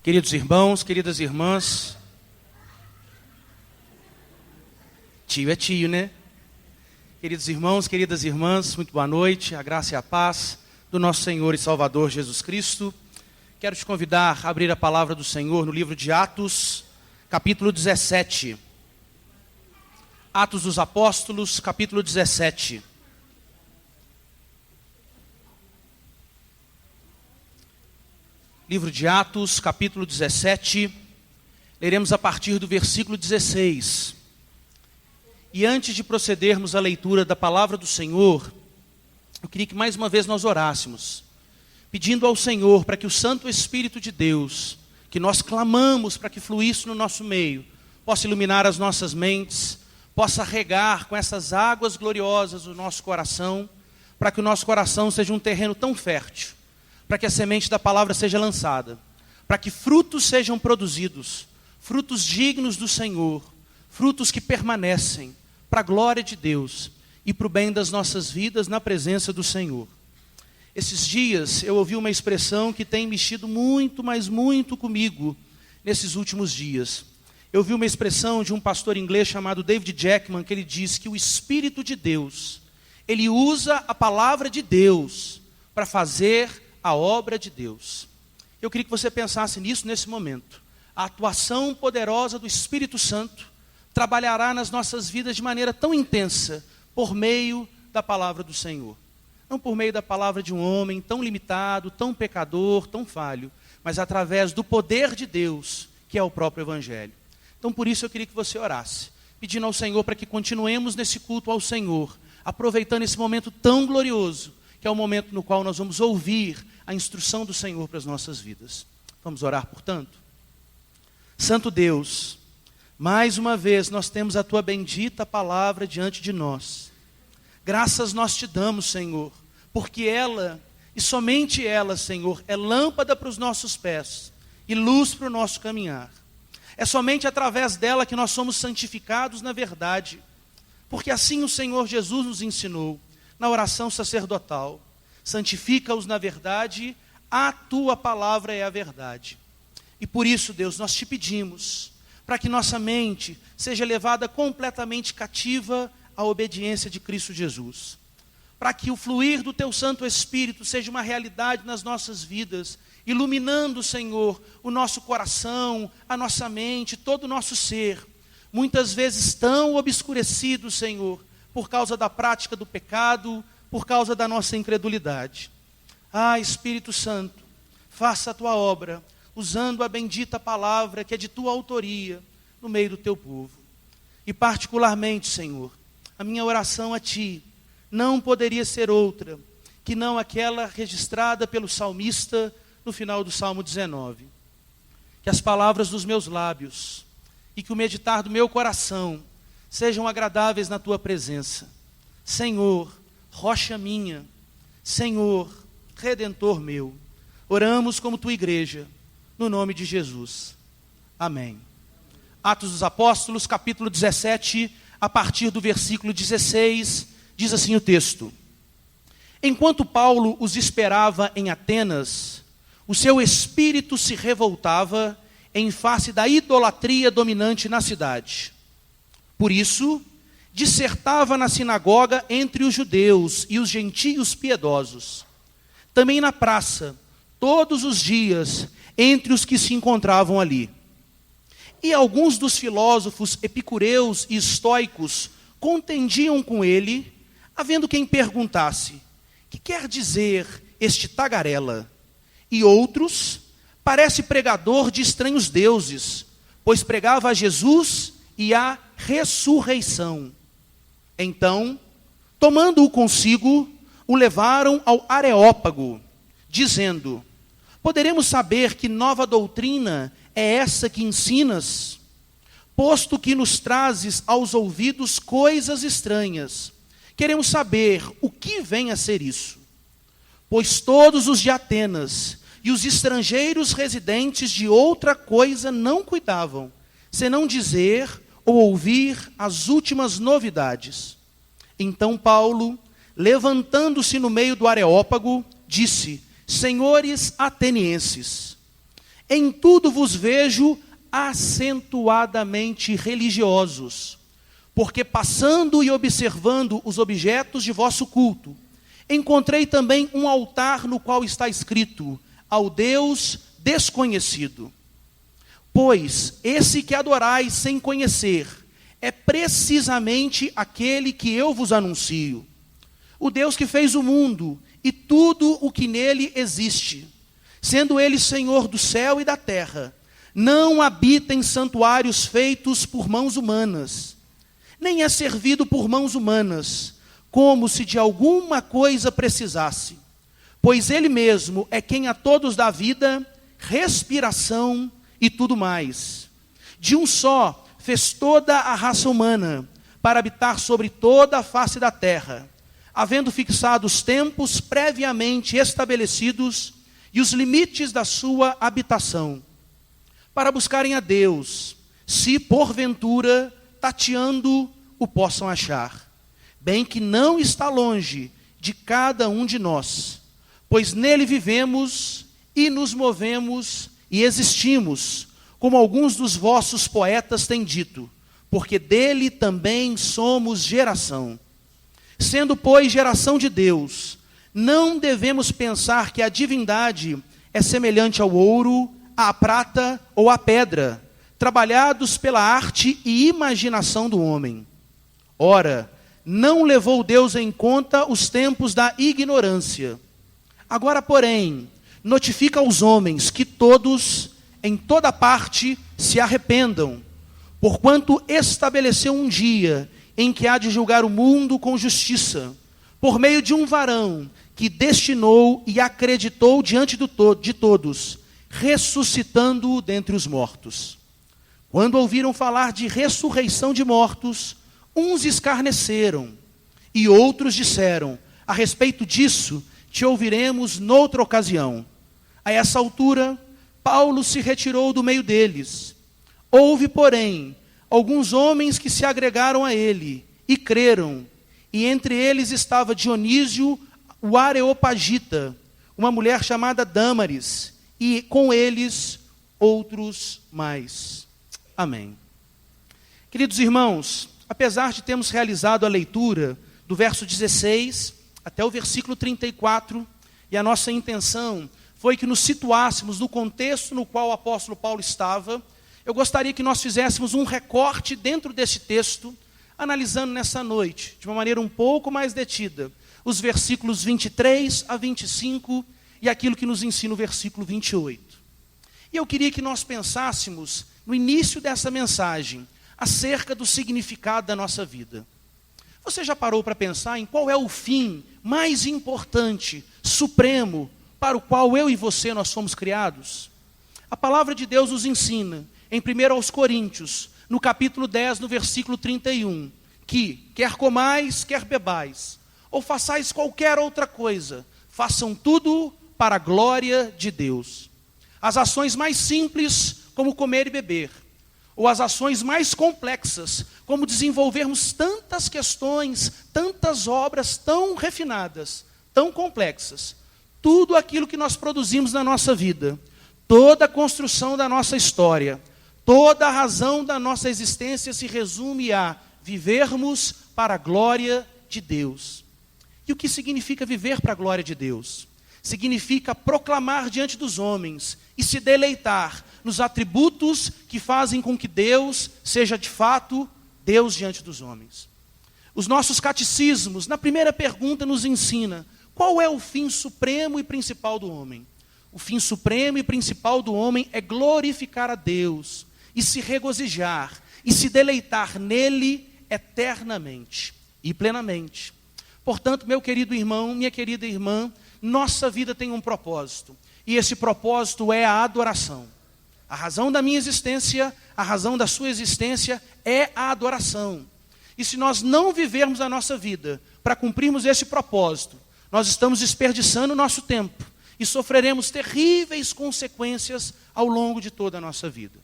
Queridos irmãos, queridas irmãs, tio é tio, né? Queridos irmãos, queridas irmãs, muito boa noite, a graça e a paz do nosso Senhor e Salvador Jesus Cristo. Quero te convidar a abrir a palavra do Senhor no livro de Atos, capítulo 17. Atos dos Apóstolos, capítulo 17. Livro de Atos, capítulo 17, leremos a partir do versículo 16. E antes de procedermos à leitura da palavra do Senhor, eu queria que mais uma vez nós orássemos, pedindo ao Senhor para que o Santo Espírito de Deus, que nós clamamos para que fluísse no nosso meio, possa iluminar as nossas mentes, possa regar com essas águas gloriosas o nosso coração, para que o nosso coração seja um terreno tão fértil, para que a semente da palavra seja lançada, para que frutos sejam produzidos, frutos dignos do Senhor, frutos que permanecem para a glória de Deus e para o bem das nossas vidas na presença do Senhor. Esses dias eu ouvi uma expressão que tem mexido muito, mas muito comigo nesses últimos dias. Eu ouvi uma expressão de um pastor inglês chamado David Jackman, que ele diz que o Espírito de Deus, ele usa a palavra de Deus para fazer a obra de Deus. Eu queria que você pensasse nisso nesse momento. A atuação poderosa do Espírito Santo trabalhará nas nossas vidas de maneira tão intensa por meio da palavra do Senhor. Não por meio da palavra de um homem tão limitado, tão pecador, tão falho, mas através do poder de Deus, que é o próprio Evangelho. Então por isso eu queria que você orasse, pedindo ao Senhor para que continuemos nesse culto ao Senhor, aproveitando esse momento tão glorioso, que é o momento no qual nós vamos ouvir a instrução do Senhor para as nossas vidas. Vamos orar, portanto? Santo Deus, mais uma vez nós temos a Tua bendita palavra diante de nós. Graças nós te damos, Senhor, porque ela, e somente ela, Senhor, é lâmpada para os nossos pés e luz para o nosso caminhar. É somente através dela que nós somos santificados na verdade, porque assim o Senhor Jesus nos ensinou na oração sacerdotal. Santifica-os na verdade, a Tua palavra é a verdade. E por isso, Deus, nós te pedimos para que nossa mente seja levada completamente cativa à obediência de Cristo Jesus. Para que o fluir do Teu Santo Espírito seja uma realidade nas nossas vidas, iluminando, Senhor, o nosso coração, a nossa mente, todo o nosso ser. Muitas vezes tão obscurecido, Senhor, por causa da prática do pecado, por causa da nossa incredulidade. Ah, Espírito Santo, faça a Tua obra, usando a bendita palavra que é de Tua autoria, no meio do Teu povo. E particularmente, Senhor, a minha oração a Ti não poderia ser outra, que não aquela registrada pelo salmista no final do Salmo 19. Que as palavras dos meus lábios e que o meditar do meu coração sejam agradáveis na Tua presença. Senhor, rocha minha, Senhor, Redentor meu, oramos como Tua igreja, no nome de Jesus. Amém. Atos dos Apóstolos, capítulo 17, a partir do versículo 16, diz assim o texto. Enquanto Paulo os esperava em Atenas, o seu espírito se revoltava em face da idolatria dominante na cidade. Por isso, dissertava na sinagoga entre os judeus e os gentios piedosos. Também na praça, todos os dias, entre os que se encontravam ali. E alguns dos filósofos epicureus e estoicos contendiam com ele, havendo quem perguntasse, que quer dizer este tagarela? E outros, parece pregador de estranhos deuses, pois pregava a Jesus e a ressurreição. Então, tomando-o consigo, o levaram ao Areópago, dizendo, poderemos saber que nova doutrina é essa que ensinas? Posto que nos trazes aos ouvidos coisas estranhas, queremos saber o que vem a ser isso. Pois todos os de Atenas e os estrangeiros residentes de outra coisa não cuidavam, senão dizer ou ouvir as últimas novidades. Então Paulo, levantando-se no meio do Areópago, disse, senhores atenienses, Em tudo vos vejo acentuadamente religiosos, porque passando e observando os objetos de vosso culto, encontrei também um altar no qual está escrito: ao Deus desconhecido. Pois esse que adorais sem conhecer é precisamente aquele que eu vos anuncio. O Deus que fez o mundo e tudo o que nele existe, sendo ele Senhor do céu e da terra, não habita em santuários feitos por mãos humanas, nem é servido por mãos humanas, como se de alguma coisa precisasse, pois ele mesmo é quem a todos dá vida, respiração e tudo mais. De um só fez toda a raça humana, para habitar sobre toda a face da terra, havendo fixado os tempos previamente estabelecidos e os limites da sua habitação, para buscarem a Deus, se porventura, tateando, o possam achar. Bem que não está longe de cada um de nós, pois nele vivemos e nos movemos e existimos, como alguns dos vossos poetas têm dito, porque dele também somos geração. Sendo, pois, geração de Deus, não devemos pensar que a divindade é semelhante ao ouro, à prata ou à pedra, trabalhados pela arte e imaginação do homem. Ora, não levou Deus em conta os tempos da ignorância. Agora, porém, notifica aos homens que todos, em toda parte, se arrependam, porquanto estabeleceu um dia em que há de julgar o mundo com justiça, por meio de um varão que destinou e acreditou diante de todos, ressuscitando-o dentre os mortos. Quando ouviram falar de ressurreição de mortos, uns escarneceram, e outros disseram: a respeito disso, te ouviremos noutra ocasião. A essa altura, Paulo se retirou do meio deles. Houve, porém, alguns homens que se agregaram a ele e creram, e entre eles estava Dionísio, o Areopagita, uma mulher chamada Dâmaris, e com eles outros mais. Amém. Queridos irmãos, apesar de termos realizado a leitura do verso 16 até o versículo 34, e a nossa intenção foi que nos situássemos no contexto no qual o apóstolo Paulo estava, eu gostaria que nós fizéssemos um recorte dentro desse texto, analisando nessa noite, de uma maneira um pouco mais detida, os versículos 23 a 25 e aquilo que nos ensina o versículo 28. E eu queria que nós pensássemos, no início dessa mensagem, acerca do significado da nossa vida. Você já parou para pensar em qual é o fim mais importante, supremo, para o qual eu e você nós fomos criados? A palavra de Deus nos ensina, em 1 aos Coríntios, no capítulo 10, no versículo 31, que quer comais, quer bebais, ou façais qualquer outra coisa, façam tudo para a glória de Deus. As ações mais simples, como comer e beber, ou as ações mais complexas, como desenvolvermos tantas questões, tantas obras tão refinadas, tão complexas, tudo aquilo que nós produzimos na nossa vida, toda a construção da nossa história, toda a razão da nossa existência se resume a vivermos para a glória de Deus. E o que significa viver para a glória de Deus? Significa proclamar diante dos homens e se deleitar nos atributos que fazem com que Deus seja de fato Deus diante dos homens. Os nossos catecismos, na primeira pergunta, nos ensina qual é o fim supremo e principal do homem. O fim supremo e principal do homem é glorificar a Deus e se regozijar e se deleitar nele eternamente e plenamente. Portanto, meu querido irmão, minha querida irmã, nossa vida tem um propósito, e esse propósito é a adoração. A razão da minha existência, a razão da sua existência é a adoração. E se nós não vivermos a nossa vida para cumprirmos esse propósito, nós estamos desperdiçando o nosso tempo e sofreremos terríveis consequências ao longo de toda a nossa vida.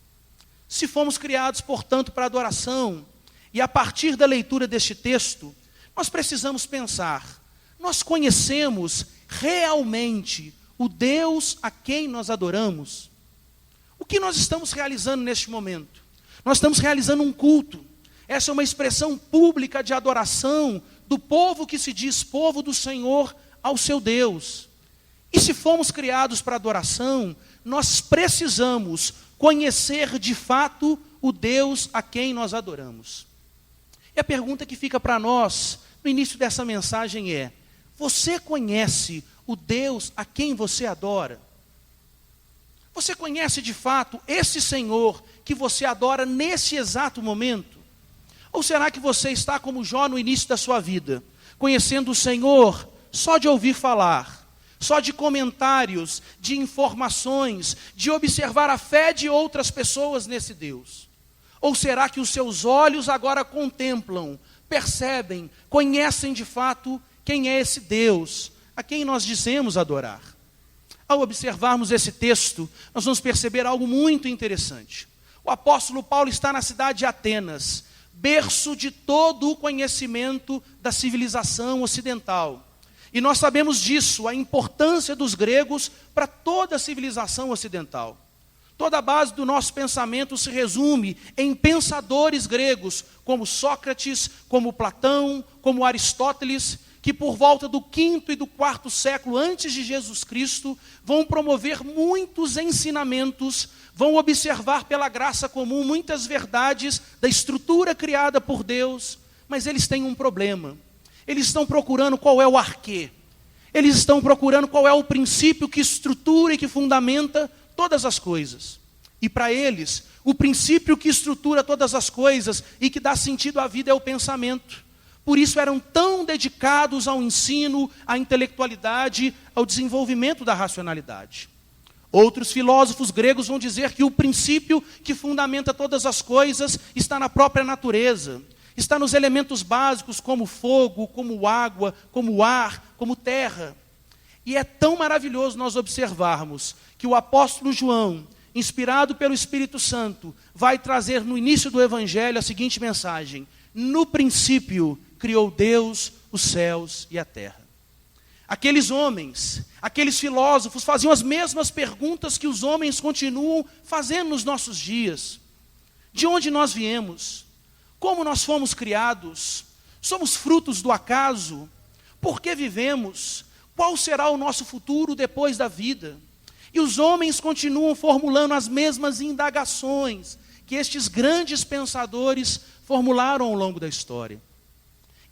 Se fomos criados, portanto, para adoração, e a partir da leitura deste texto, nós precisamos pensar: nós conhecemos realmente o Deus a quem nós adoramos? O que nós estamos realizando neste momento? Nós estamos realizando um culto. Essa é uma expressão pública de adoração do povo que se diz povo do Senhor ao seu Deus. E se fomos criados para adoração, nós precisamos conhecer de fato o Deus a quem nós adoramos. E a pergunta que fica para nós no início dessa mensagem é: você conhece o Deus a quem você adora? Você conhece de fato esse Senhor que você adora nesse exato momento? Ou será que você está como Jó no início da sua vida, conhecendo o Senhor só de ouvir falar, só de comentários, de informações, de observar a fé de outras pessoas nesse Deus? Ou será que os seus olhos agora contemplam, percebem, conhecem de fato quem é esse Deus a quem nós dizemos adorar? Ao observarmos esse texto, nós vamos perceber algo muito interessante. O apóstolo Paulo está na cidade de Atenas, berço de todo o conhecimento da civilização ocidental. E nós sabemos disso, a importância dos gregos para toda a civilização ocidental. Toda a base do nosso pensamento se resume em pensadores gregos, como Sócrates, como Platão, como Aristóteles, que por volta do 5º e do 4º século antes de Jesus Cristo, vão promover muitos ensinamentos, vão observar pela graça comum muitas verdades da estrutura criada por Deus, mas eles têm um problema. Eles estão procurando qual é o arquê. Eles estão procurando qual é o princípio que estrutura e que fundamenta todas as coisas. E para eles, o princípio que estrutura todas as coisas e que dá sentido à vida é o pensamento. Por isso eram tão dedicados ao ensino, à intelectualidade, ao desenvolvimento da racionalidade. Outros filósofos gregos vão dizer que o princípio que fundamenta todas as coisas está na própria natureza. Está nos elementos básicos como fogo, como água, como ar, como terra. E é tão maravilhoso nós observarmos que o apóstolo João, inspirado pelo Espírito Santo, vai trazer no início do Evangelho a seguinte mensagem: no princípio criou Deus os céus e a terra. Aqueles homens, aqueles filósofos faziam as mesmas perguntas que os homens continuam fazendo nos nossos dias. De onde nós viemos? Como nós fomos criados? Somos frutos do acaso? Por que vivemos? Qual será o nosso futuro depois da vida? E os homens continuam formulando as mesmas indagações que estes grandes pensadores formularam ao longo da história.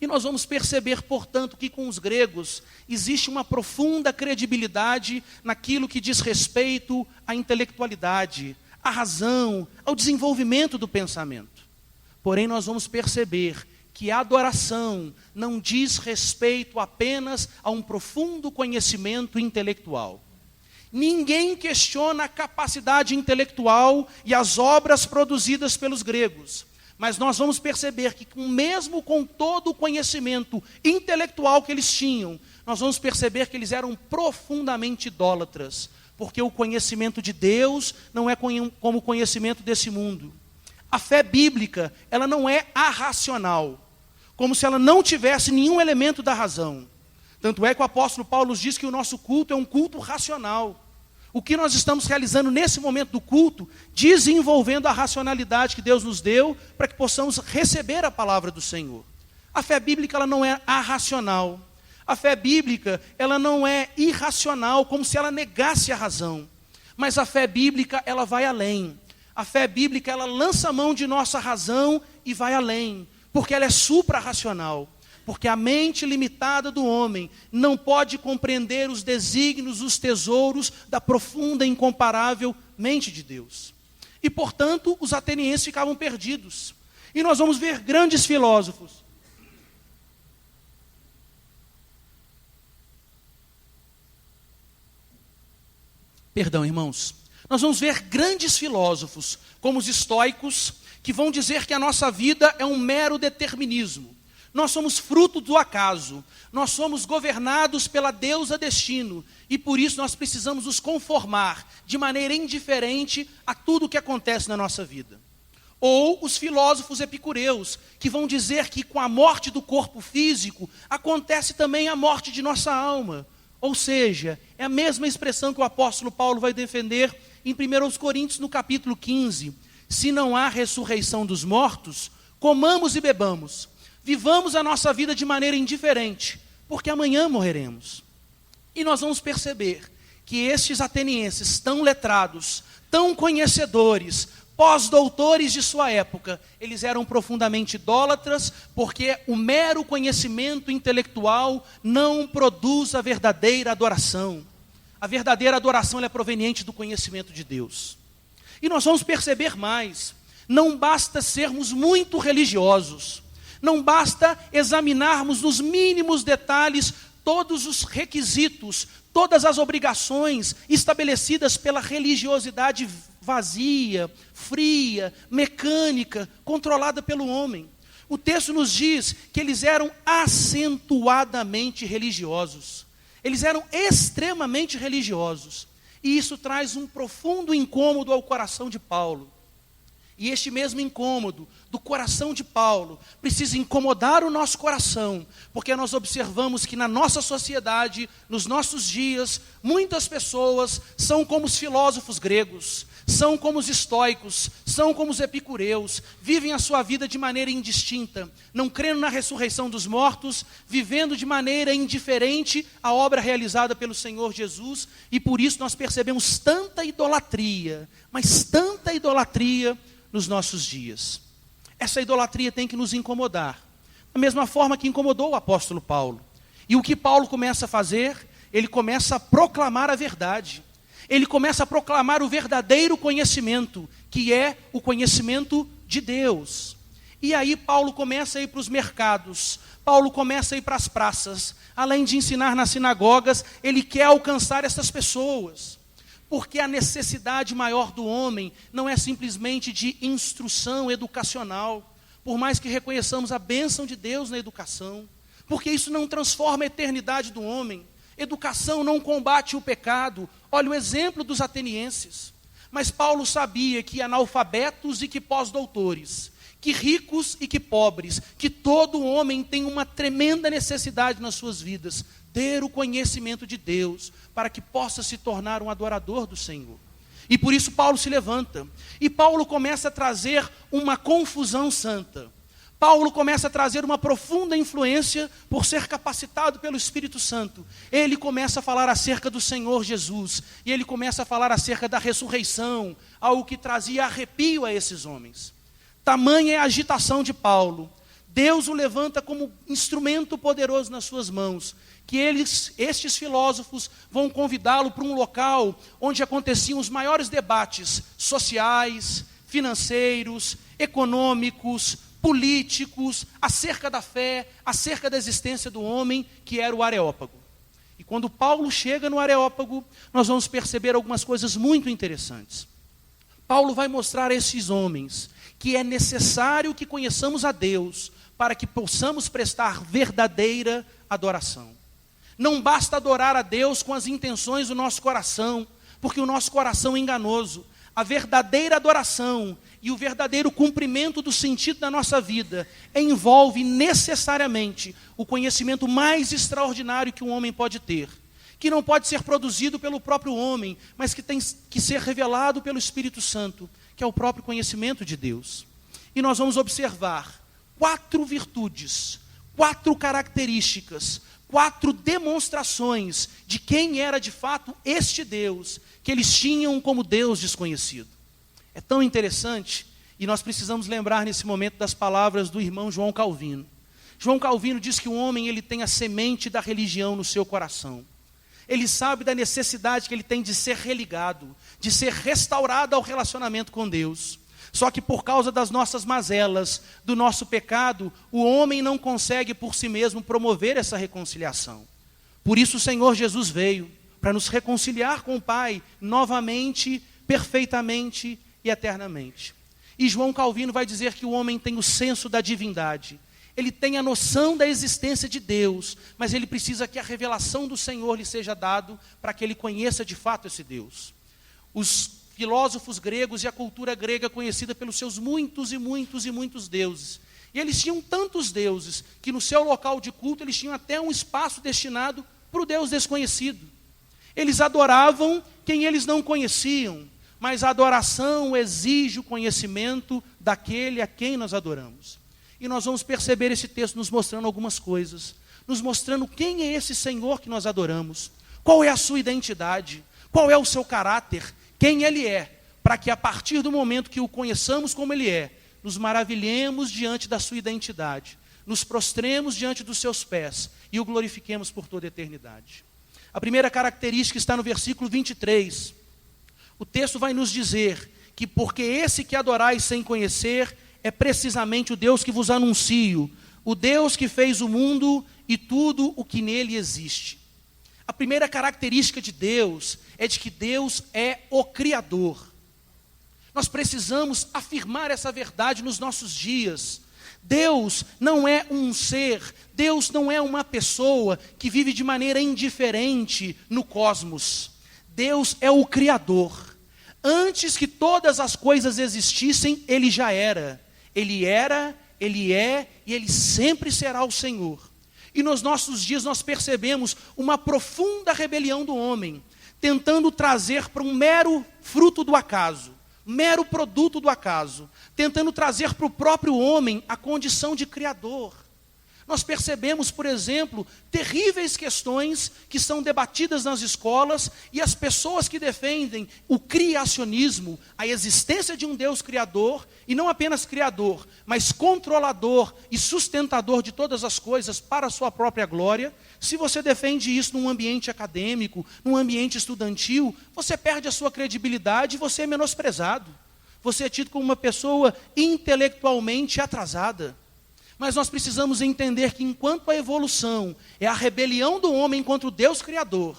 E nós vamos perceber, portanto, que com os gregos existe uma profunda credibilidade naquilo que diz respeito à intelectualidade, à razão, ao desenvolvimento do pensamento. Porém, nós vamos perceber que a adoração não diz respeito apenas a um profundo conhecimento intelectual. Ninguém questiona a capacidade intelectual e as obras produzidas pelos gregos. Mas nós vamos perceber que mesmo com todo o conhecimento intelectual que eles tinham, nós vamos perceber que eles eram profundamente idólatras. Porque o conhecimento de Deus não é como o conhecimento desse mundo. A fé bíblica, ela não é arracional, como se ela não tivesse nenhum elemento da razão. Tanto é que o apóstolo Paulo nos diz que o nosso culto é um culto racional. O que nós estamos realizando nesse momento do culto, desenvolvendo a racionalidade que Deus nos deu, para que possamos receber a palavra do Senhor. A fé bíblica, ela não é arracional. A fé bíblica, ela não é irracional, como se ela negasse a razão. Mas a fé bíblica, ela vai além. A fé bíblica, ela lança a mão de nossa razão e vai além, porque ela é supra-racional. Porque a mente limitada do homem não pode compreender os desígnios, os tesouros da profunda e incomparável mente de Deus. E, portanto, os atenienses ficavam perdidos. E nós vamos ver grandes filósofos. Perdão, irmãos. Nós vamos ver grandes filósofos, como os estoicos, que vão dizer que a nossa vida é um mero determinismo. Nós somos fruto do acaso, nós somos governados pela deusa destino, e por isso nós precisamos nos conformar de maneira indiferente a tudo o que acontece na nossa vida. Ou os filósofos epicureus, que vão dizer que com a morte do corpo físico, acontece também a morte de nossa alma. Ou seja, é a mesma expressão que o apóstolo Paulo vai defender em 1 Coríntios, no capítulo 15, se não há ressurreição dos mortos, comamos e bebamos, vivamos a nossa vida de maneira indiferente, porque amanhã morreremos. E nós vamos perceber que estes atenienses, tão letrados, tão conhecedores, pós-doutores de sua época, eles eram profundamente idólatras, porque o mero conhecimento intelectual não produz a verdadeira adoração. A verdadeira adoração ela é proveniente do conhecimento de Deus. E nós vamos perceber mais, não basta sermos muito religiosos, não basta examinarmos nos mínimos detalhes todos os requisitos, todas as obrigações estabelecidas pela religiosidade vazia, fria, mecânica, controlada pelo homem. O texto nos diz que eles eram acentuadamente religiosos. Eles eram extremamente religiosos. E isso traz um profundo incômodo ao coração de Paulo. E este mesmo incômodo do coração de Paulo precisa incomodar o nosso coração, porque nós observamos que na nossa sociedade, nos nossos dias, muitas pessoas são como os filósofos gregos, são como os estoicos, são como os epicureus, vivem a sua vida de maneira indistinta, não crendo na ressurreição dos mortos, vivendo de maneira indiferente a obra realizada pelo Senhor Jesus, e por isso nós percebemos tanta idolatria, mas tanta idolatria nos nossos dias. Essa idolatria tem que nos incomodar, da mesma forma que incomodou o apóstolo Paulo. E o que Paulo começa a fazer? Ele começa a proclamar a verdade. Ele começa a proclamar o verdadeiro conhecimento, que é o conhecimento de Deus. E aí Paulo começa a ir para os mercados, Paulo começa a ir para as praças. Além de ensinar nas sinagogas, ele quer alcançar essas pessoas. Porque a necessidade maior do homem não é simplesmente de instrução educacional, por mais que reconheçamos a bênção de Deus na educação, porque isso não transforma a eternidade do homem. Educação não combate o pecado. Olha o exemplo dos atenienses. Mas Paulo sabia que analfabetos e que pós-doutores, que ricos e que pobres, que todo homem tem uma tremenda necessidade nas suas vidas, ter o conhecimento de Deus, para que possa se tornar um adorador do Senhor. E por isso Paulo se levanta. E Paulo começa a trazer uma confusão santa. Paulo começa a trazer uma profunda influência por ser capacitado pelo Espírito Santo. Ele começa a falar acerca do Senhor Jesus. E ele começa a falar acerca da ressurreição, algo que trazia arrepio a esses homens. Tamanha é a agitação de Paulo. Deus o levanta como instrumento poderoso nas suas mãos, que estes filósofos vão convidá-lo para um local onde aconteciam os maiores debates sociais, financeiros, econômicos, políticos, acerca da fé, acerca da existência do homem, que era o Areópago. E quando Paulo chega no Areópago, nós vamos perceber algumas coisas muito interessantes. Paulo vai mostrar a esses homens que é necessário que conheçamos a Deus para que possamos prestar verdadeira adoração. Não basta adorar a Deus com as intenções do nosso coração, porque o nosso coração é enganoso. A verdadeira adoração e o verdadeiro cumprimento do sentido da nossa vida envolve necessariamente o conhecimento mais extraordinário que um homem pode ter, que não pode ser produzido pelo próprio homem, mas que tem que ser revelado pelo Espírito Santo, que é o próprio conhecimento de Deus. E nós vamos observar 4 virtudes, 4 características, 4 demonstrações de quem era de fato este Deus, que eles tinham como Deus desconhecido. É tão interessante, e nós precisamos lembrar nesse momento das palavras do irmão João Calvino. João Calvino diz que o homem ele tem a semente da religião no seu coração. Ele sabe da necessidade que ele tem de ser religado, de ser restaurado ao relacionamento com Deus. Só que por causa das nossas mazelas, do nosso pecado, o homem não consegue por si mesmo promover essa reconciliação. Por isso o Senhor Jesus veio, para nos reconciliar com o Pai, novamente, perfeitamente e eternamente. E João Calvino vai dizer que o homem tem o senso da divindade. Ele tem a noção da existência de Deus, mas ele precisa que a revelação do Senhor lhe seja dado para que ele conheça de fato esse Deus. Os filósofos gregos e a cultura grega conhecida pelos seus muitos e muitos e muitos deuses. E eles tinham tantos deuses que no seu local de culto eles tinham até um espaço destinado para o Deus desconhecido. Eles adoravam quem eles não conheciam, mas a adoração exige o conhecimento daquele a quem nós adoramos. E nós vamos perceber esse texto nos mostrando algumas coisas, nos mostrando quem é esse Senhor que nós adoramos, qual é a sua identidade, qual é o seu caráter, quem Ele é, para que a partir do momento que o conheçamos como Ele é, nos maravilhemos diante da sua identidade, nos prostremos diante dos seus pés e o glorifiquemos por toda a eternidade. A primeira característica está no versículo 23. O texto vai nos dizer que porque esse que adorais sem conhecer é precisamente o Deus que vos anuncio, o Deus que fez o mundo e tudo o que nele existe. A primeira característica de Deus é de que Deus é o Criador. Nós precisamos afirmar essa verdade nos nossos dias. Deus não é um ser, Deus não é uma pessoa que vive de maneira indiferente no cosmos. Deus é o Criador. Antes que todas as coisas existissem, Ele já era. Ele era, Ele é e Ele sempre será o Senhor. E nos nossos dias nós percebemos uma profunda rebelião do homem, tentando trazer para um mero fruto do acaso, mero produto do acaso, tentando trazer para o próprio homem a condição de criador. Nós percebemos, por exemplo, terríveis questões que são debatidas nas escolas e as pessoas que defendem o criacionismo, a existência de um Deus criador, e não apenas criador, mas controlador e sustentador de todas as coisas para a sua própria glória. Se você defende isso num ambiente acadêmico, num ambiente estudantil, você perde a sua credibilidade e você é menosprezado. Você é tido como uma pessoa intelectualmente atrasada. Mas nós precisamos entender que enquanto a evolução é a rebelião do homem contra o Deus Criador,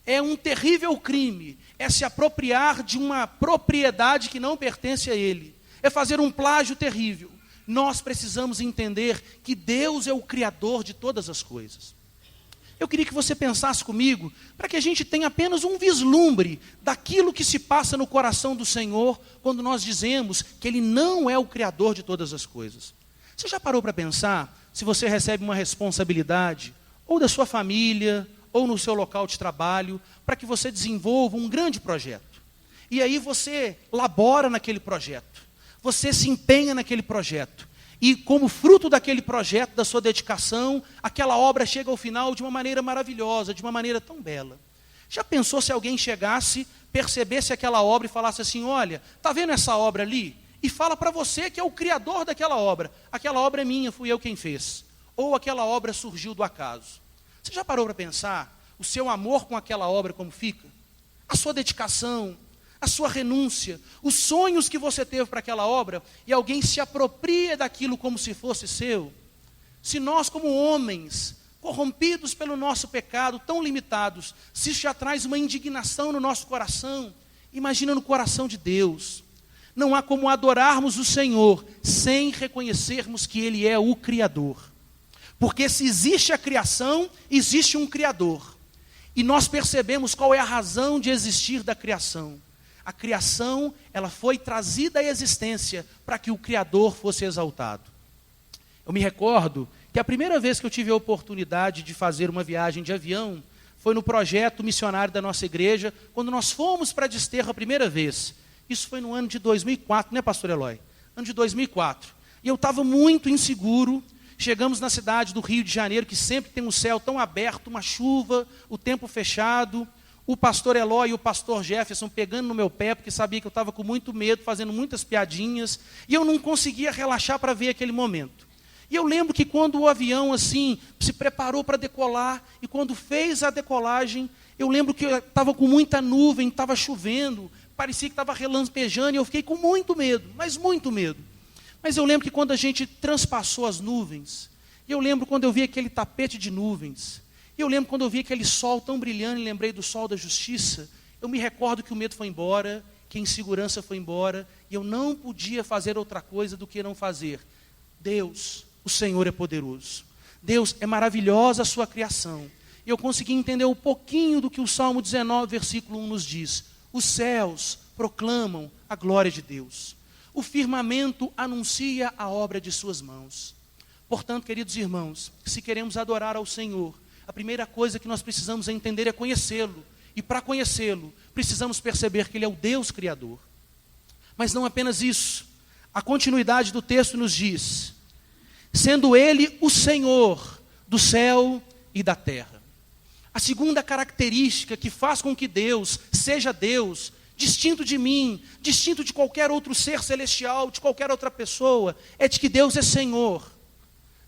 é um terrível crime, é se apropriar de uma propriedade que não pertence a Ele, é fazer um plágio terrível. Nós precisamos entender que Deus é o Criador de todas as coisas. Eu queria que você pensasse comigo, para que a gente tenha apenas um vislumbre daquilo que se passa no coração do Senhor, quando nós dizemos que Ele não é o Criador de todas as coisas. Você já parou para pensar, se você recebe uma responsabilidade, ou da sua família, ou no seu local de trabalho, para que você desenvolva um grande projeto. E aí você labora naquele projeto, você se empenha naquele projeto. E como fruto daquele projeto, da sua dedicação, aquela obra chega ao final de uma maneira maravilhosa, de uma maneira tão bela. Já pensou se alguém chegasse, percebesse aquela obra e falasse assim, olha, está vendo essa obra ali? E fala para você que é o criador daquela obra é minha, fui eu quem fez. Ou aquela obra surgiu do acaso. Você já parou para pensar o seu amor com aquela obra como fica? A sua dedicação, a sua renúncia, os sonhos que você teve para aquela obra, e alguém se apropria daquilo como se fosse seu? Se nós como homens, corrompidos pelo nosso pecado, tão limitados, se isso já traz uma indignação no nosso coração, imagina no coração de Deus. Não há como adorarmos o Senhor sem reconhecermos que Ele é o Criador. Porque se existe a criação, existe um Criador. E nós percebemos qual é a razão de existir da criação. A criação, ela foi trazida à existência para que o Criador fosse exaltado. Eu me recordo que a primeira vez que eu tive a oportunidade de fazer uma viagem de avião foi no projeto missionário da nossa igreja, quando nós fomos para Desterro a primeira vez. Isso foi no ano de 2004, né, pastor Eloy? Ano de 2004. E eu estava muito inseguro. Chegamos na cidade do Rio de Janeiro, que sempre tem um céu tão aberto, uma chuva, o tempo fechado. O pastor Eloy e o pastor Jefferson pegando no meu pé, porque sabia que eu estava com muito medo, fazendo muitas piadinhas. E eu não conseguia relaxar para ver aquele momento. E eu lembro que quando o avião assim se preparou para decolar, e quando fez a decolagem, eu lembro que eu estava com muita nuvem, estava chovendo, parecia que estava relampejando, e eu fiquei com muito medo, mas muito medo. Mas eu lembro que quando a gente transpassou as nuvens, eu lembro quando eu vi aquele tapete de nuvens, eu lembro quando eu vi aquele sol tão brilhante, e lembrei do sol da justiça, eu me recordo que o medo foi embora, que a insegurança foi embora, e eu não podia fazer outra coisa do que não fazer. Deus, o Senhor é poderoso. Deus, é maravilhosa a sua criação. E eu consegui entender um pouquinho do que o Salmo 19, versículo 1 nos diz. Os céus proclamam a glória de Deus. O firmamento anuncia a obra de suas mãos. Portanto, queridos irmãos, se queremos adorar ao Senhor, a primeira coisa que nós precisamos entender é conhecê-lo. e para conhecê-lo, precisamos perceber que Ele é o Deus Criador. Mas não apenas isso. A continuidade do texto nos diz: sendo Ele o Senhor do céu e da terra. A segunda característica que faz com que Deus seja Deus, distinto de mim, distinto de qualquer outro ser celestial, de qualquer outra pessoa, é de que Deus é Senhor.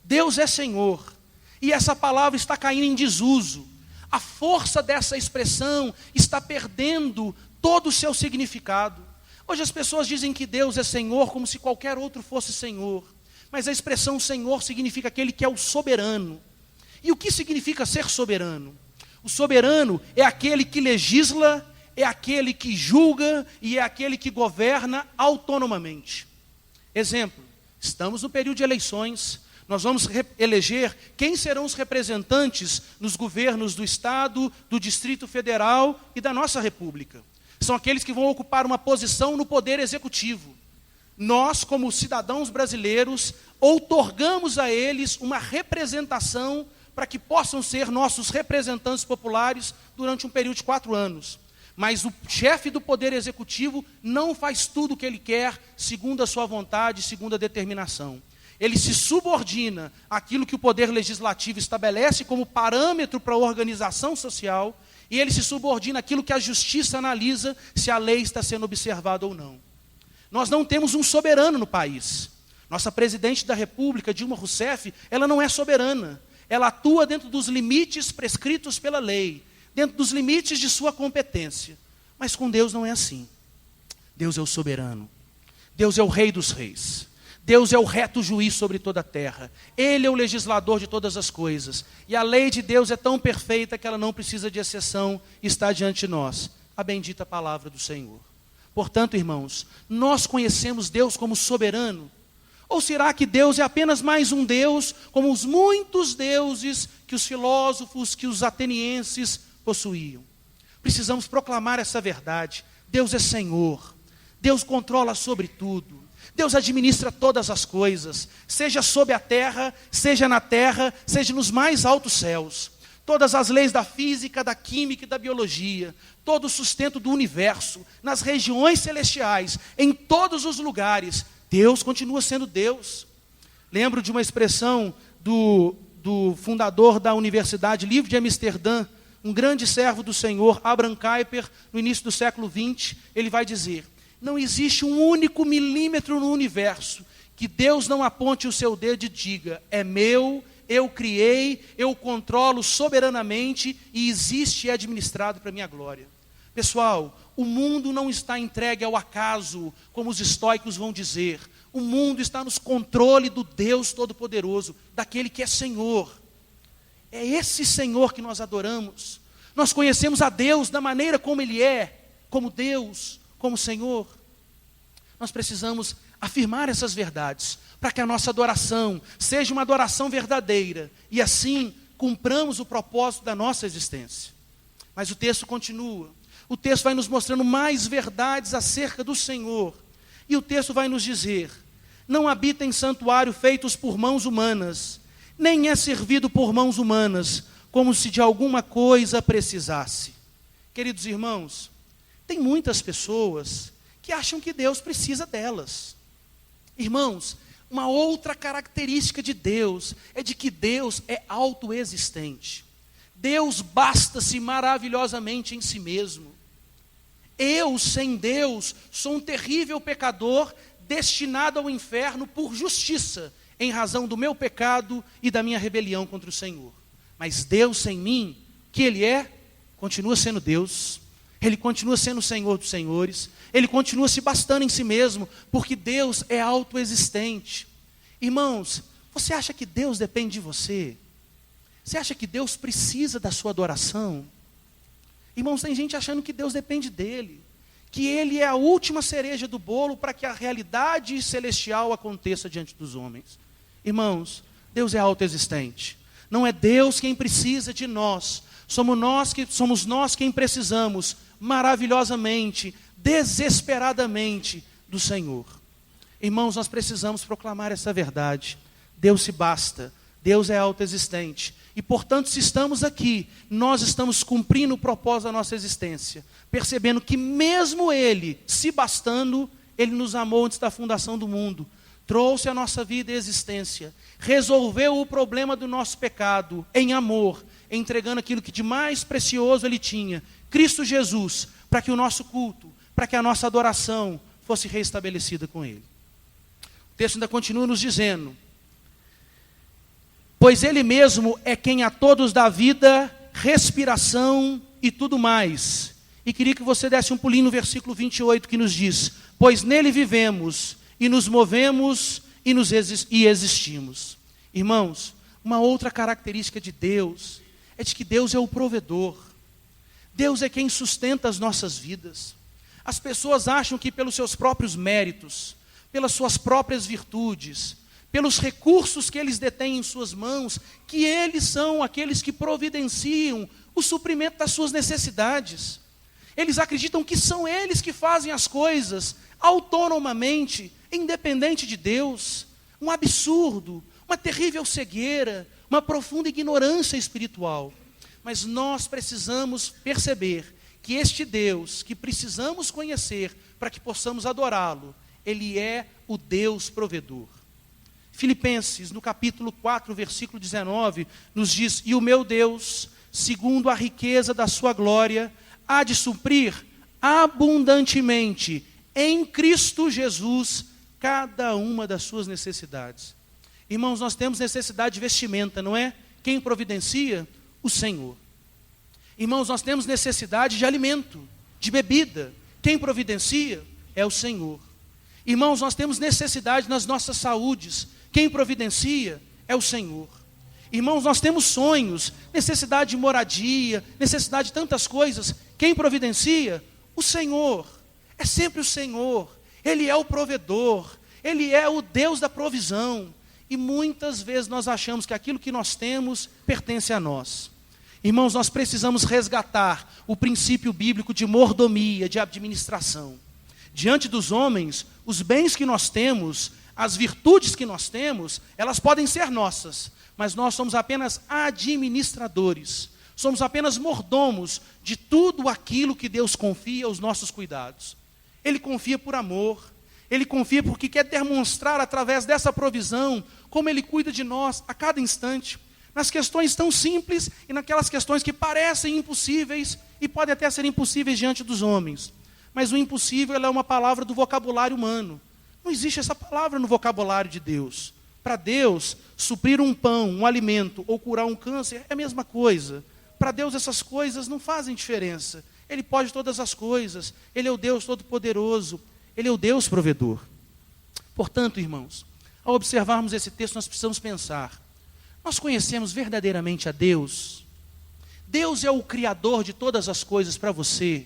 Deus é Senhor. E essa palavra está caindo em desuso. A força dessa expressão está perdendo todo o seu significado. Hoje as pessoas dizem que Deus é Senhor como se qualquer outro fosse Senhor. Mas a expressão Senhor significa aquele que é o soberano. E o que significa ser soberano? O soberano é aquele que legisla, é aquele que julga e é aquele que governa autonomamente. Exemplo, estamos no período de eleições, nós vamos eleger quem serão os representantes nos governos do Estado, do Distrito Federal e da nossa República. São aqueles que vão ocupar uma posição no poder executivo. Nós, como cidadãos brasileiros, outorgamos a eles uma representação para que possam ser nossos representantes populares durante um período de 4 anos. Mas o chefe do poder executivo não faz tudo o que ele quer, segundo a sua vontade, segundo a determinação. Ele se subordina àquilo que o poder legislativo estabelece como parâmetro para a organização social, e ele se subordina àquilo que a justiça analisa se a lei está sendo observada ou não. Nós não temos um soberano no país. Nossa presidente da República, Dilma Rousseff, ela não é soberana. Ela atua dentro dos limites prescritos pela lei, dentro dos limites de sua competência. Mas com Deus não é assim. Deus é o soberano. Deus é o Rei dos reis. Deus é o reto juiz sobre toda a terra. Ele é o legislador de todas as coisas. E a lei de Deus é tão perfeita que ela não precisa de exceção e está diante de nós. A bendita palavra do Senhor. Portanto, irmãos, nós conhecemos Deus como soberano? Ou será que Deus é apenas mais um Deus, como os muitos deuses que os filósofos, que os atenienses possuíam? Precisamos proclamar essa verdade. Deus é Senhor. Deus controla sobre tudo. Deus administra todas as coisas, seja sob a terra, seja na terra, seja nos mais altos céus. Todas as leis da física, da química e da biologia, todo o sustento do universo, nas regiões celestiais, em todos os lugares, Deus continua sendo Deus. Lembro de uma expressão do fundador da Universidade Livre de Amsterdã, um grande servo do Senhor, Abraham Kuyper, no início do século XX, ele vai dizer: não existe um único milímetro no universo que Deus não aponte o seu dedo e diga: é meu, eu criei, eu controlo soberanamente e existe e é administrado para a minha glória. Pessoal, o mundo não está entregue ao acaso, como os estoicos vão dizer. O mundo está nos controle do Deus Todo-Poderoso, daquele que é Senhor. É esse Senhor que nós adoramos. Nós conhecemos a Deus da maneira como Ele é, como Deus, como Senhor. Nós precisamos afirmar essas verdades, para que a nossa adoração seja uma adoração verdadeira, e assim cumpramos o propósito da nossa existência. Mas o texto continua. O texto vai nos mostrando mais verdades acerca do Senhor. E o texto vai nos dizer: não habita em santuário feitos por mãos humanas, nem é servido por mãos humanas, como se de alguma coisa precisasse. Queridos irmãos, tem muitas pessoas que acham que Deus precisa delas. Irmãos, uma outra característica de Deus é de que Deus é autoexistente. Deus basta-se maravilhosamente em si mesmo. Eu, sem Deus, sou um terrível pecador destinado ao inferno por justiça, em razão do meu pecado e da minha rebelião contra o Senhor. Mas Deus sem mim, que Ele é, continua sendo Deus. Ele continua sendo o Senhor dos senhores. Ele continua se bastando em si mesmo, porque Deus é autoexistente. Irmãos, você acha que Deus depende de você? Você acha que Deus precisa da sua adoração? Irmãos, tem gente achando que Deus depende dele, que Ele é a última cereja do bolo para que a realidade celestial aconteça diante dos homens. Irmãos, Deus é autoexistente. Não é Deus quem precisa de nós. Somos nós quem precisamos maravilhosamente, desesperadamente do Senhor. Irmãos, nós precisamos proclamar essa verdade. Deus se basta. Deus é autoexistente. E, portanto, se estamos aqui, nós estamos cumprindo o propósito da nossa existência. Percebendo que mesmo Ele, se bastando, Ele nos amou antes da fundação do mundo. Trouxe a nossa vida e existência. Resolveu o problema do nosso pecado em amor, entregando aquilo que de mais precioso Ele tinha, Cristo Jesus, para que o nosso culto, para que a nossa adoração fosse restabelecida com Ele. O texto ainda continua nos dizendo: pois Ele mesmo é quem a todos dá vida, respiração e tudo mais. E queria que você desse um pulinho no versículo 28 que nos diz: pois nele vivemos e nos movemos e existimos. Irmãos, uma outra característica de Deus é de que Deus é o provedor. Deus é quem sustenta as nossas vidas. As pessoas acham que pelos seus próprios méritos, pelas suas próprias virtudes, pelos recursos que eles detêm em suas mãos, que eles são aqueles que providenciam o suprimento das suas necessidades. Eles acreditam que são eles que fazem as coisas autonomamente, independente de Deus. Um absurdo, uma terrível cegueira, uma profunda ignorância espiritual. Mas nós precisamos perceber que este Deus, que precisamos conhecer para que possamos adorá-lo, Ele é o Deus provedor. Filipenses, no capítulo 4, versículo 19, nos diz: e o meu Deus, segundo a riqueza da sua glória, há de suprir abundantemente em Cristo Jesus cada uma das suas necessidades. Irmãos, nós temos necessidade de vestimenta, não é? Quem providencia? O Senhor. Irmãos, nós temos necessidade de alimento, de bebida. Quem providencia? É o Senhor. Irmãos, nós temos necessidade nas nossas saúdes. Quem providencia? É o Senhor. Irmãos, nós temos sonhos, necessidade de moradia, necessidade de tantas coisas. Quem providencia? O Senhor. É sempre o Senhor. Ele é o provedor. Ele é o Deus da provisão. E muitas vezes nós achamos que aquilo que nós temos pertence a nós. Irmãos, nós precisamos resgatar o princípio bíblico de mordomia, de administração. Diante dos homens, os bens que nós temos, as virtudes que nós temos, elas podem ser nossas, mas nós somos apenas administradores. Somos apenas mordomos de tudo aquilo que Deus confia aos nossos cuidados. Ele confia por amor. Ele confia porque quer demonstrar através dessa provisão como Ele cuida de nós a cada instante. Nas questões tão simples e naquelas questões que parecem impossíveis e podem até ser impossíveis diante dos homens. Mas o impossível é uma palavra do vocabulário humano. Não existe essa palavra no vocabulário de Deus. Para Deus, suprir um pão, um alimento ou curar um câncer é a mesma coisa. Para Deus essas coisas não fazem diferença. Ele pode todas as coisas. Ele é o Deus Todo-Poderoso. Ele é o Deus provedor. Portanto, irmãos, ao observarmos esse texto, nós precisamos pensar: nós conhecemos verdadeiramente a Deus? Deus é o Criador de todas as coisas para você.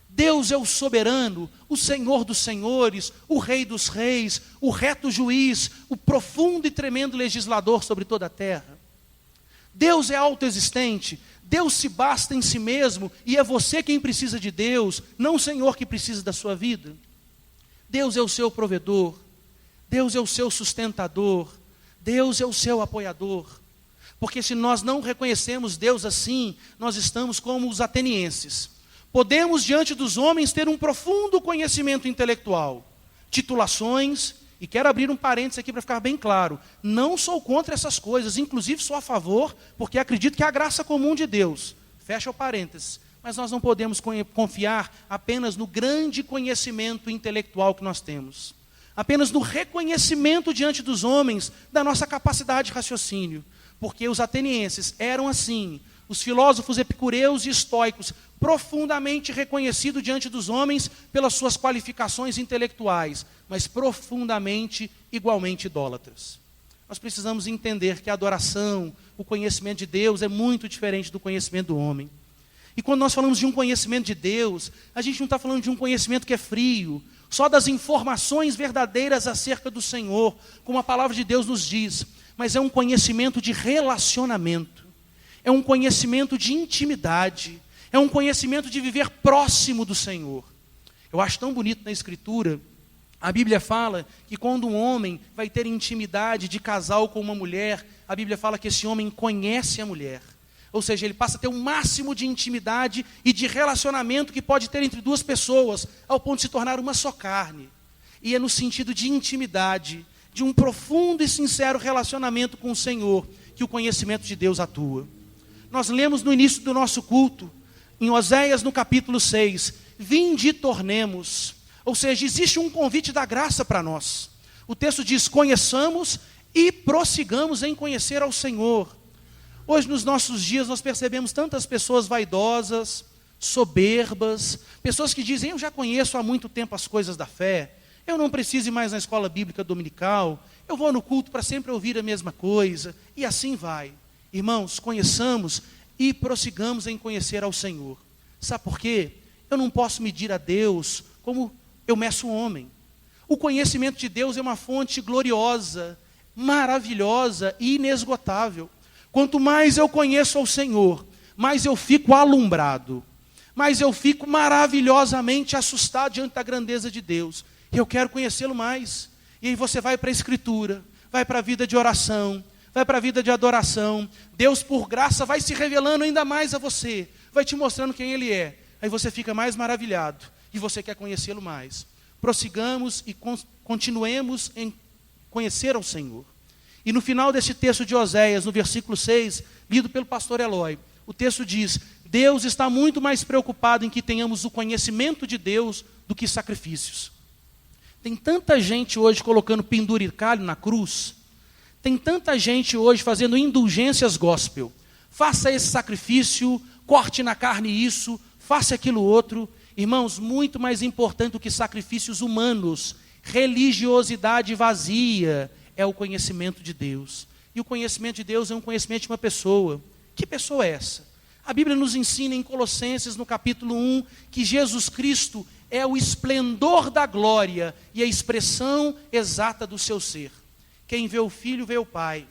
Deus é o soberano, o Senhor dos senhores, o Rei dos reis, o reto juiz, o profundo e tremendo legislador sobre toda a terra. Deus é autoexistente. Deus se basta em si mesmo e é você quem precisa de Deus, não o Senhor que precisa da sua vida. Deus é o seu provedor, Deus é o seu sustentador, Deus é o seu apoiador. Porque se nós não reconhecemos Deus assim, nós estamos como os atenienses. Podemos diante dos homens ter um profundo conhecimento intelectual, titulações, e quero abrir um parênteses aqui para ficar bem claro, não sou contra essas coisas, inclusive sou a favor, porque acredito que é a graça comum de Deus. Fecha o parênteses. Mas nós não podemos confiar apenas no grande conhecimento intelectual que nós temos. Apenas no reconhecimento diante dos homens da nossa capacidade de raciocínio. Porque os atenienses eram assim, os filósofos epicureus e estoicos, profundamente reconhecidos diante dos homens pelas suas qualificações intelectuais, mas profundamente, igualmente idólatras. Nós precisamos entender que a adoração, o conhecimento de Deus é muito diferente do conhecimento do homem. E quando nós falamos de um conhecimento de Deus, a gente não está falando de um conhecimento que é frio, só das informações verdadeiras acerca do Senhor, como a palavra de Deus nos diz, mas é um conhecimento de relacionamento, é um conhecimento de intimidade, é um conhecimento de viver próximo do Senhor. Eu acho tão bonito na Escritura, A Bíblia fala que quando um homem vai ter intimidade de casal com uma mulher, a Bíblia fala que esse homem conhece a mulher. Ou seja, ele passa a ter o máximo de intimidade e de relacionamento que pode ter entre duas pessoas, ao ponto de se tornar uma só carne. E é no sentido de intimidade, de um profundo e sincero relacionamento com o Senhor, que o conhecimento de Deus atua. Nós lemos no início do nosso culto, em Oséias no capítulo 6, vinde e tornemos. Ou seja, existe um convite da graça para nós. O texto diz, conheçamos e prossigamos em conhecer ao Senhor. Hoje, nos nossos dias, nós percebemos tantas pessoas vaidosas, soberbas, pessoas que dizem, eu já conheço há muito tempo as coisas da fé, eu não preciso ir mais na escola bíblica dominical, eu vou no culto para sempre ouvir a mesma coisa, e assim vai. Irmãos, conheçamos e prossigamos em conhecer ao Senhor. Sabe por quê? Eu não posso medir a Deus como eu meço o homem. O conhecimento de Deus é uma fonte gloriosa, maravilhosa e inesgotável. Quanto mais eu conheço ao Senhor, mais eu fico alumbrado, mais eu fico maravilhosamente assustado diante da grandeza de Deus. E eu quero conhecê-lo mais. E aí você vai para a Escritura, vai para a vida de oração, vai para a vida de adoração. Deus, por graça, vai se revelando ainda mais a você, vai te mostrando quem Ele é. Aí você fica mais maravilhado e você quer conhecê-lo mais. Prossigamos e continuemos em conhecer ao Senhor. E no final desse texto de Oséias, no versículo 6, lido pelo pastor Eloy, o texto diz, Deus está muito mais preocupado em que tenhamos o conhecimento de Deus do que sacrifícios. Tem tanta gente hoje colocando penduricalho na cruz, tem tanta gente hoje fazendo indulgências gospel. Faça esse sacrifício, corte na carne isso, faça aquilo outro. Irmãos, muito mais importante do que sacrifícios humanos, religiosidade vazia, é o conhecimento de Deus. E o conhecimento de Deus é um conhecimento de uma pessoa. Que pessoa é essa? A Bíblia nos ensina em Colossenses, no capítulo 1, que Jesus Cristo é o esplendor da glória e a expressão exata do seu ser. Quem vê o Filho, vê o Pai.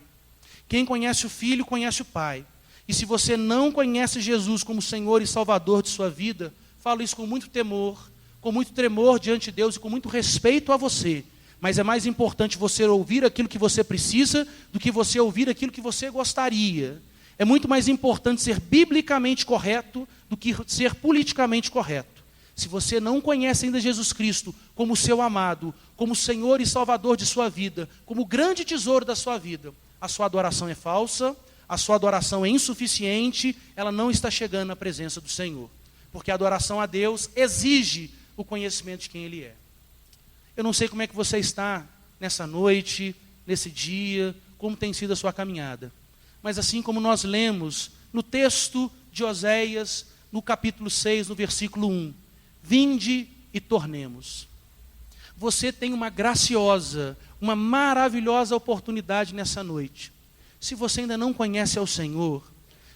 Quem conhece o Filho, conhece o Pai. E se você não conhece Jesus como Senhor e Salvador de sua vida, falo isso com muito temor, com muito tremor diante de Deus e com muito respeito a você. Mas é mais importante você ouvir aquilo que você precisa do que você ouvir aquilo que você gostaria. É muito mais importante ser biblicamente correto do que ser politicamente correto. Se você não conhece ainda Jesus Cristo como seu amado, como Senhor e Salvador de sua vida, como grande tesouro da sua vida, a sua adoração é falsa, a sua adoração é insuficiente, ela não está chegando na presença do Senhor. Porque a adoração a Deus exige o conhecimento de quem Ele é. Eu não sei como é que você está nessa noite, nesse dia, como tem sido a sua caminhada. Mas assim como nós lemos no texto de Oséias, no capítulo 6, no versículo 1, vinde e tornemos. Você tem uma graciosa, uma maravilhosa oportunidade nessa noite. Se você ainda não conhece ao Senhor,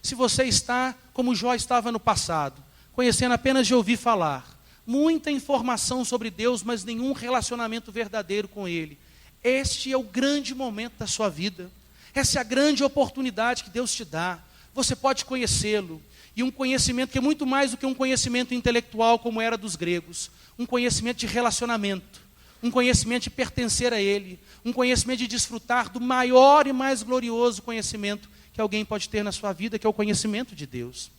se você está como Jó estava no passado, conhecendo apenas de ouvir falar, muita informação sobre Deus, mas nenhum relacionamento verdadeiro com Ele. Este é o grande momento da sua vida. Essa é a grande oportunidade que Deus te dá. Você pode conhecê-lo. E um conhecimento que é muito mais do que um conhecimento intelectual como era dos gregos. Um conhecimento de relacionamento. Um conhecimento de pertencer a Ele. Um conhecimento de desfrutar do maior e mais glorioso conhecimento que alguém pode ter na sua vida, que é o conhecimento de Deus.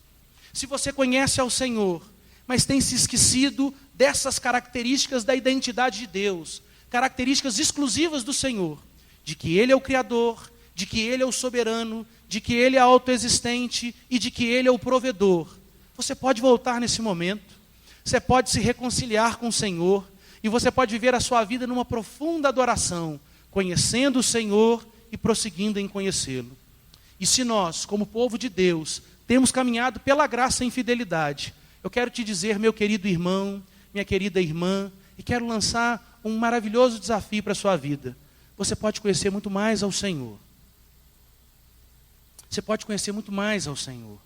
Se você conhece ao Senhor, mas tem se esquecido dessas características da identidade de Deus, características exclusivas do Senhor, de que Ele é o Criador, de que Ele é o soberano, de que Ele é autoexistente e de que Ele é o provedor. Você pode voltar nesse momento, você pode se reconciliar com o Senhor e você pode viver a sua vida numa profunda adoração, conhecendo o Senhor e prosseguindo em conhecê-lo. E se nós, como povo de Deus, temos caminhado pela graça em fidelidade, eu quero te dizer, meu querido irmão, minha querida irmã, e quero lançar um maravilhoso desafio para a sua vida. Você pode conhecer muito mais ao Senhor. Você pode conhecer muito mais ao Senhor.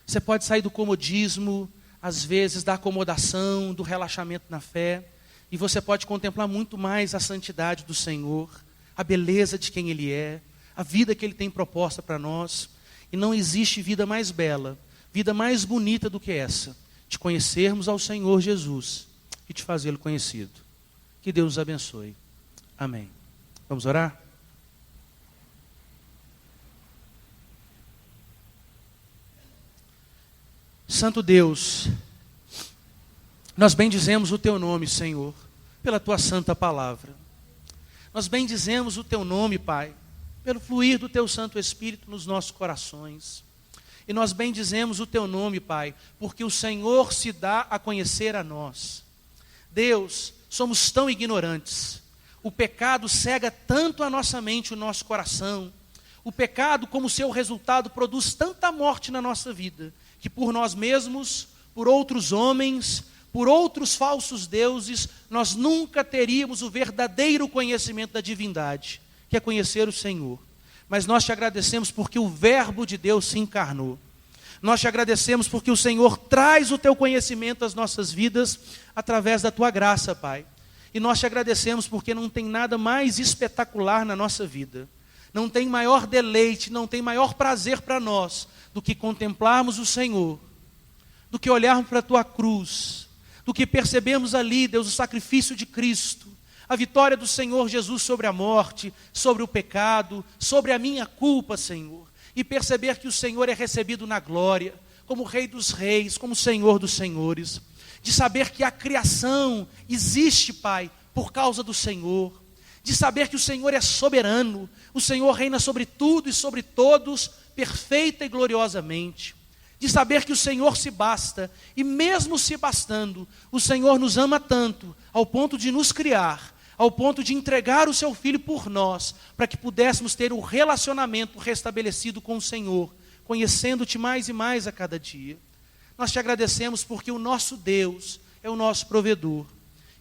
Você pode sair do comodismo, às vezes da acomodação, do relaxamento na fé, e você pode contemplar muito mais a santidade do Senhor, a beleza de quem Ele é, a vida que Ele tem proposta para nós. E não existe vida mais bela, vida mais bonita do que essa, de conhecermos ao Senhor Jesus e de fazê-lo conhecido. Que Deus os abençoe. Amém. Vamos orar? Santo Deus, nós bendizemos o Teu nome, Senhor, pela Tua santa palavra. Nós bendizemos o Teu nome, Pai, pelo fluir do Teu Santo Espírito nos nossos corações. E nós bendizemos o Teu nome, Pai, porque o Senhor se dá a conhecer a nós. Deus, somos tão ignorantes. O pecado cega tanto a nossa mente, o nosso coração. O pecado, como seu resultado, produz tanta morte na nossa vida, que por nós mesmos, por outros homens, por outros falsos deuses, nós nunca teríamos o verdadeiro conhecimento da divindade, que é conhecer o Senhor. Mas nós te agradecemos porque o Verbo de Deus se encarnou. Nós te agradecemos porque o Senhor traz o teu conhecimento às nossas vidas através da tua graça, Pai. E nós te agradecemos porque não tem nada mais espetacular na nossa vida. Não tem maior deleite, não tem maior prazer para nós do que contemplarmos o Senhor, do que olharmos para a tua cruz, do que percebemos ali, Deus, o sacrifício de Cristo, a vitória do Senhor Jesus sobre a morte, sobre o pecado, sobre a minha culpa, Senhor, e perceber que o Senhor é recebido na glória, como Rei dos Reis, como Senhor dos Senhores, de saber que a criação existe, Pai, por causa do Senhor, de saber que o Senhor é soberano, o Senhor reina sobre tudo e sobre todos, perfeita e gloriosamente, de saber que o Senhor se basta, e mesmo se bastando, o Senhor nos ama tanto, ao ponto de nos criar, ao ponto de entregar o seu Filho por nós, para que pudéssemos ter o relacionamento restabelecido com o Senhor, conhecendo-te mais e mais a cada dia. Nós te agradecemos porque o nosso Deus é o nosso provedor,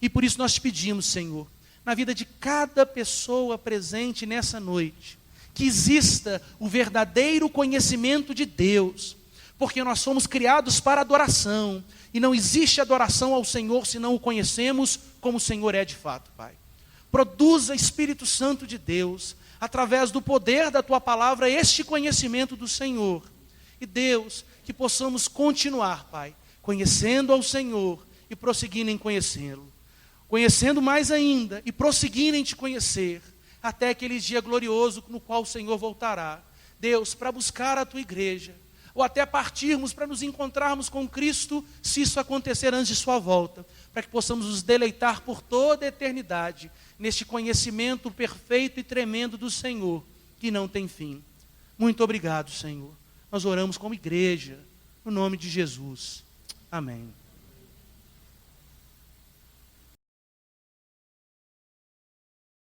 e por isso nós te pedimos, Senhor, na vida de cada pessoa presente nessa noite, que exista o verdadeiro conhecimento de Deus, porque nós somos criados para adoração, e não existe adoração ao Senhor se não o conhecemos como o Senhor é de fato, Pai. Produza, Espírito Santo de Deus, através do poder da Tua palavra, este conhecimento do Senhor. E Deus, que possamos continuar, Pai, conhecendo ao Senhor e prosseguindo em conhecê-lo. Conhecendo mais ainda e prosseguindo em Te conhecer, até aquele dia glorioso no qual o Senhor voltará. Deus, para buscar a Tua igreja, ou até partirmos para nos encontrarmos com Cristo, se isso acontecer antes de sua volta, para que possamos nos deleitar por toda a eternidade, neste conhecimento perfeito e tremendo do Senhor, que não tem fim. Muito obrigado, Senhor. Nós oramos como igreja, no nome de Jesus. Amém.